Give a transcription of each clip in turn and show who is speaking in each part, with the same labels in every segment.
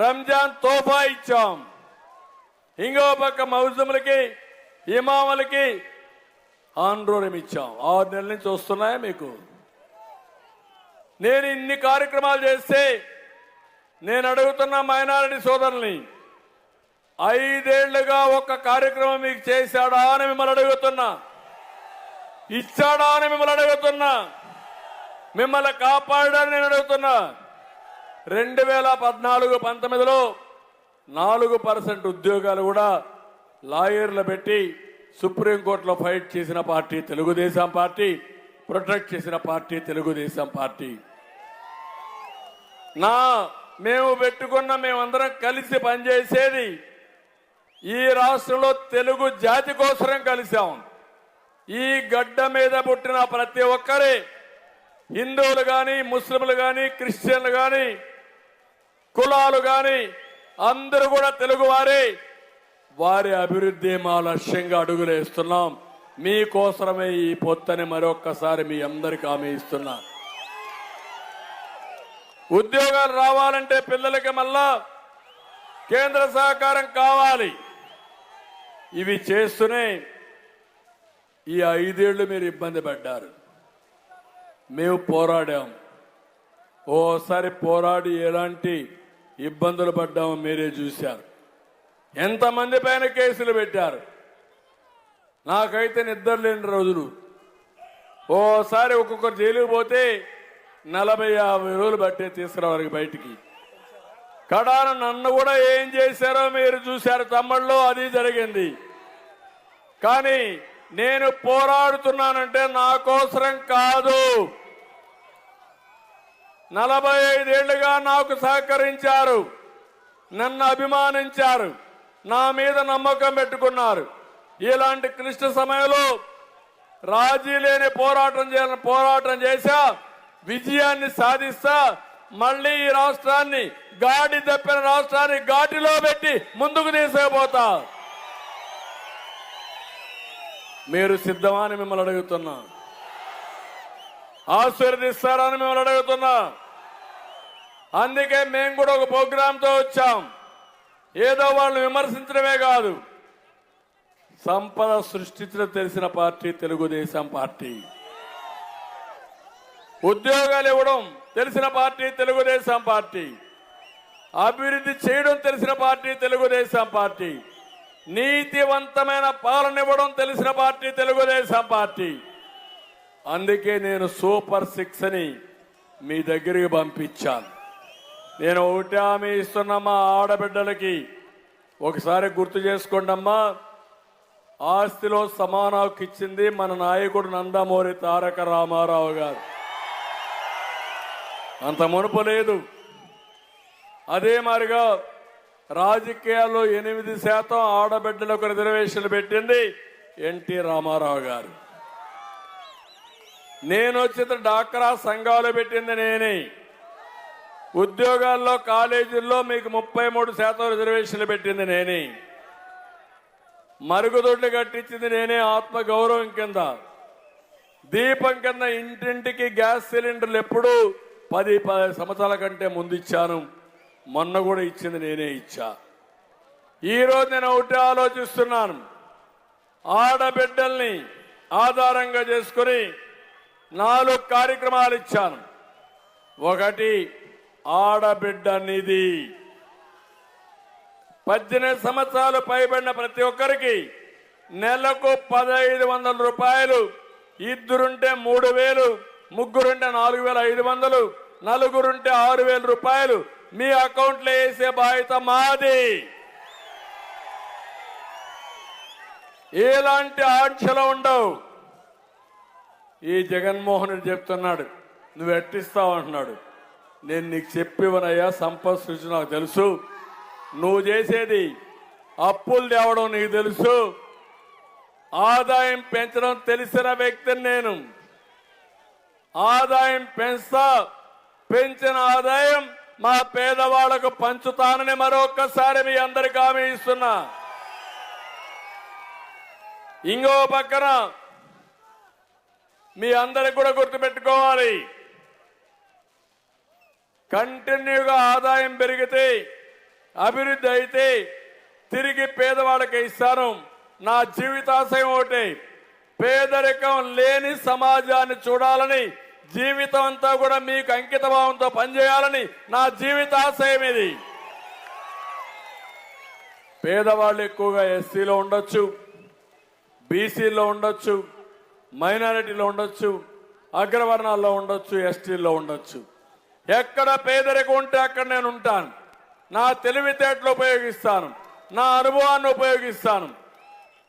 Speaker 1: రంజాన్ తోఫా ఇచ్చాం. ఇంకో పక్క మౌజములకి ఇమాములకి ఆందోళన ఇచ్చాం. 6 నెలల నుంచి వస్తున్నాయా మీకు? నేను ఇన్ని కార్యక్రమాలు చేస్తే నేను అడుగుతున్న మైనారిటీ సోదరుల్ని, 5 ఏళ్లుగా ఒక్క కార్యక్రమం మీకు చేశాడా అని మిమ్మల్ని అడుగుతున్నా, ఇచ్చాడా అని మిమ్మల్ని అడుగుతున్నా, మిమ్మల్ని కాపాడాలని నేను అడుగుతున్నా. 2014-19లో 4% ఉద్యోగాలు కూడా లాయర్లు పెట్టి సుప్రీంకోర్టులో ఫైట్ చేసిన పార్టీ తెలుగుదేశం పార్టీ, ప్రొటెక్ట్ చేసిన పార్టీ తెలుగుదేశం పార్టీ. మేము పెట్టుకున్న మేమందరం కలిసి పనిచేసేది ఈ రాష్ట్రంలో తెలుగు జాతి కోసం కలిసాం. ఈ గడ్డ మీద పుట్టిన ప్రతి ఒక్కరే, హిందువులు గాని, ముస్లింలు గాని, క్రిస్టియన్లు గాని, కులాలు గాని అందరూ కూడా తెలుగువారే. వారి అభివృద్ధి మా లక్ష్యంగా అడుగులేస్తున్నాం. మీకోసమే ఈ పొత్తని మరొక్కసారి మీ అందరికీ హామీ ఇస్తున్నా. ఉద్యోగాలు రావాలంటే పిల్లలకి మళ్ళా కేంద్ర సహకారం కావాలి. ఇవి చేస్తూనే ఈ 5 ఏళ్లు మీరు ఇబ్బంది పడ్డారు. మేము పోరాడాం. ఓసారి పోరాడి ఎలాంటి ఇబ్బందులు పడ్డామో మీరే చూశారు. ఎంతమంది పైన కేసులు పెట్టారు. నాకైతే నిద్ర లేని రోజులు. ఓసారి ఒక్కొక్కరు జైలుకు పోతే 40-50 రోజులు బట్టే తీసుకురావాలి బయటికి. కడాన నన్ను కూడా ఏం చేశారో మీరు చూశారు. తమ్ముళ్ళు అది జరిగింది. కానీ నేను పోరాడుతున్నానంటే నా కోసరం కాదు. 45 ఏళ్లుగా నాకు సహకరించారు, నన్ను అభిమానించారు, నా మీద నమ్మకం పెట్టుకున్నారు. ఇలాంటి క్లిష్ట సమయంలో రాజీ లేని పోరాటం చేశా, విజయాన్ని సాధిస్తా. మళ్ళీ ఈ రాష్ట్రాన్ని, గాడి తప్పిన రాష్ట్రాన్ని ఘాటిలో పెట్టి ముందుకు తీసుకుపోతా. మీరు సిద్ధమా అని మిమ్మల్ని అడుగుతున్నా. ఆశీర్వదిస్తారని మిమ్మల్ని అడుగుతున్నా. అందుకే మేము కూడా ఒక ప్రోగ్రాంతో వచ్చాం. ఏదో వాళ్ళని విమర్శించడమే కాదు, సంపద సృష్టించడం తెలిసిన పార్టీ తెలుగుదేశం పార్టీ. ఉద్యోగాలు ఇవ్వడం తెలిసిన పార్టీ తెలుగుదేశం పార్టీ. అభివృద్ధి చేయడం తెలిసిన పార్టీ తెలుగుదేశం పార్టీ. నీతివంతమైన పాలన ఇవ్వడం తెలిసిన పార్టీ తెలుగుదేశం పార్టీ. అందుకే నేను సూపర్ 6 అని మీ దగ్గరికి పంపించాను. నేను ఒకటి హామీ ఇస్తున్నా, మా ఆడబిడ్డలకి ఒకసారి గుర్తు చేసుకోండి అమ్మా. ఆస్తిలో సమాన హక్కు ఇచ్చింది మన నాయకుడు నందమూరి తారక రామారావు గారు. అంత మునుపు లేదు. అదే మాదిరిగా రాజకీయాల్లో 8% ఆడబిడ్డలకు రిజర్వేషన్లు పెట్టింది ఎన్టీ రామారావు గారు. నేను వచ్చిన డాక్రా సంఘాలు పెట్టింది నేనే. ఉద్యోగాల్లో, కాలేజీల్లో మీకు 33% రిజర్వేషన్లు పెట్టింది నేనే. మరుగుదొడ్లు కట్టించింది నేనే. ఆత్మ గౌరవం కింద, దీపం కింద ఇంటింటికి గ్యాస్ సిలిండర్లు ఎప్పుడూ 10 సంవత్సరాల కంటే ముందు ఇచ్చాను. మొన్న కూడా ఇచ్చింది నేనే ఇచ్చా. ఈరోజు నేను ఒకటి ఆలోచిస్తున్నాను. ఆడబిడ్డల్ని ఆధారంగా చేసుకుని 4 కార్యక్రమాలు ఇచ్చాను. ఒకటి, ఆడబిడ్డ నిధి. 18 సంవత్సరాలు పైబడిన ప్రతి ఒక్కరికి నెలకు 1,500 రూపాయలు. ఇద్దరుంటే 3,000, ముగ్గురుంటే 4,500, నలుగురుంటే 6,000 రూపాయలు మీ అకౌంట్లో వేసే బాధ్యత మాది. ఎలాంటి ఆంక్షలు ఉండవు. ఈ జగన్మోహన్ రెడ్డి చెప్తున్నాడు, నువ్వు ఎట్టిస్తావు అంటున్నాడు. నేను నీకు చెప్పివనయ్యా, సంపద సృష్టి నాకు తెలుసు. నువ్వు చేసేది అప్పులు తేవడం నీకు తెలుసు. ఆదాయం పెంచడం తెలిసిన వ్యక్తిని నేను. ఆదాయం పెంచుతా, పెంచిన ఆదాయం మా పేదవాళ్లకు పంచుతానని మరొక్కసారి మీ అందరికీ హామీ ఇస్తున్నా. ఇంకో పక్కన మీ అందరికి కూడా గుర్తుపెట్టుకోవాలి, కంటిన్యూగా ఆదాయం పెరిగితే అభివృద్ధి అయితే తిరిగి పేదవాళ్ళకి ఇస్తాను. నా జీవితాశయం ఒకటి, పేదరికం లేని సమాజాన్ని చూడాలని, జీవితం అంతా కూడా మీకు అంకితభావంతో పనిచేయాలని నా జీవితాశయం ఇది. పేదవాళ్ళు ఎక్కువగా ఎస్సీలో ఉండొచ్చు, బీసీలో ఉండొచ్చు, మైనారిటీలో ఉండొచ్చు, అగ్రవర్ణాల్లో ఉండొచ్చు, ఎస్టీల్లో ఉండొచ్చు. ఎక్కడ పేదరికం ఉంటే అక్కడ నేను ఉంటాను. నా తెలివితేటలు ఉపయోగిస్తాను, నా అనుభవాన్ని ఉపయోగిస్తాను.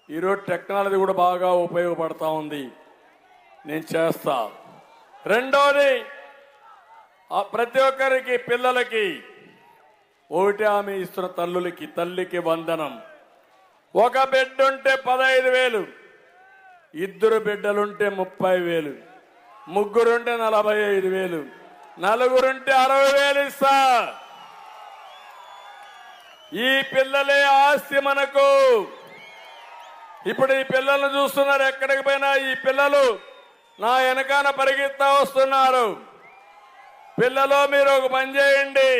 Speaker 1: ఈరోజు టెక్నాలజీ కూడా బాగా ఉపయోగపడతా ఉంది, నేను చేస్తా. రెండోది, ప్రతి ఒక్కరికి పిల్లలకి ఒకటి హామీ ఇస్తున్న తల్లులకి, తల్లికి వందనం. ఒక బిడ్డ ఉంటే 15,000, ఇద్దరు బిడ్డలుంటే 30,000, ముగ్గురుంటే 45,000, నలుగురుంటే 60,000 ఇస్తా. ఈ పిల్లలే ఆస్తి మనకు. ఇప్పుడు ఈ పిల్లలను చూస్తున్నారు, ఎక్కడికి పోయినా ఈ పిల్లలు నా వెనకాల పరిగెత్తా వస్తున్నారు. పిల్లలు మీరు ఒక పని చేయండి,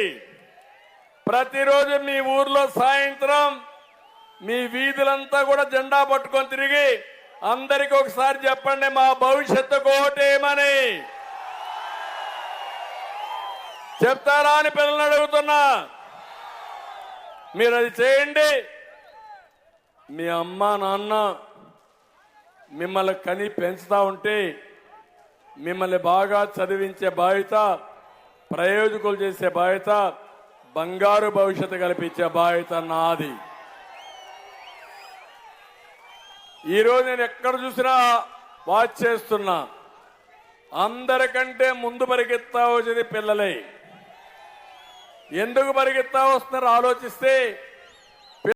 Speaker 1: ప్రతిరోజు మీ ఊర్లో సాయంత్రం మీ వీధులంతా కూడా జెండా పట్టుకొని తిరిగి అందరికీ ఒకసారి చెప్పండి, మా భవిష్యత్తుకు ఓటేయమని. చెప్తారా అని పిల్లల్ని అడుగుతున్నా. మీరు అది చేయండి. మీ అమ్మ నాన్న మిమ్మల్ని కని పెంచుతా ఉంటే మిమ్మల్ని బాగా చదివించే బాధ్యత, ప్రయోజకులు చేసే బాధ్యత, బంగారు భవిష్యత్తు కల్పించే బాధ్యత నాది. ఈరోజు నేను ఎక్కడ చూసినా వాచ్ చేస్తున్నా, అందరికంటే ముందు పరిగెత్తా వచ్చేది పిల్లలే. ఎందుకు పరిగెత్తా వస్తున్నారు ఆలోచిస్తే